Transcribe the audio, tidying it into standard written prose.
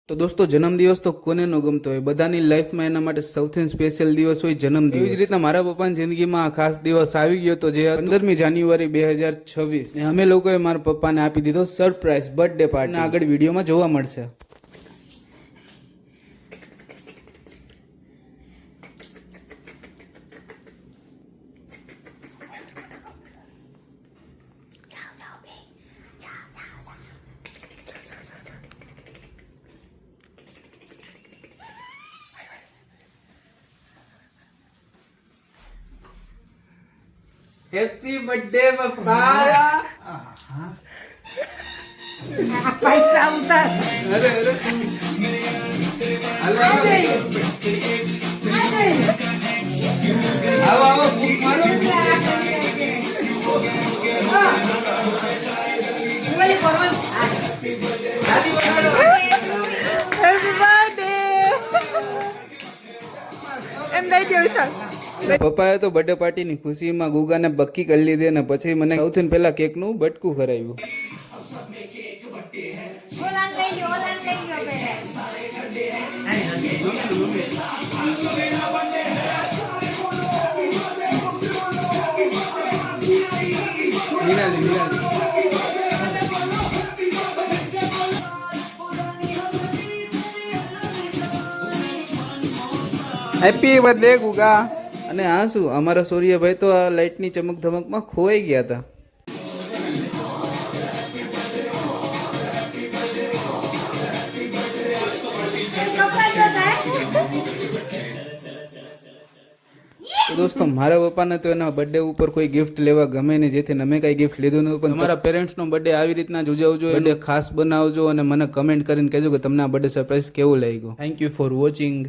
તો દોસ્તો જન્મદિવસ તો કોને ન ગમતો હોય, બધાની લાઈફમાં એના માટે સૌથી સ્પેશિયલ દિવસ હોય જન્મદિવસ. એવી જ રીતના મારા પપ્પાની જિંદગીમાં આ ખાસ દિવસ આવી ગયો તો જે 15મી જાન્યુઆરી 2026. અમે લોકોએ મારા પપ્પાને આપી દીધો સરપ્રાઈઝ બર્થડે પાર્ટી. આગળ વિડીયોમાં જોવા મળશે. હેપી બર્થડે પપ્પા. પૈસા ઉતાર. અરે અરે આવો આવો ભૂખ મારો. પપ્પાએ તો બર્થડે પાર્ટીની ખુશીમાં ગુગાને બક્કી કરી લીધી અને પછી મને સૌથી પહેલા કેકનું બટકું કરાવ્યું. હેપી બર્થડે ગુગા. અને આ શું, અમારા સૂર્યભાઈ તો આ લાઇટની ચમક ધમકમાં ખોવાઈ ગયા હતા. તો દોસ્તો મારા પપ્પાને તો એના બર્થડે ઉપર કોઈ ગિફ્ટ લેવા ગમે નહીં, જેથી અમે કઈ ગિફ્ટ લીધું નતું. પણ તમારા પેરેન્ટ્સનો બર્થડે આવી રીતના જ ઉજવજો, બર્થડે ખાસ બનાવજો અને મને કમેન્ટ કરીને કહેજો કે તમને આ બર્થડે સરપ્રાઈઝ કેવું લાગ્યું. Thank you for watching.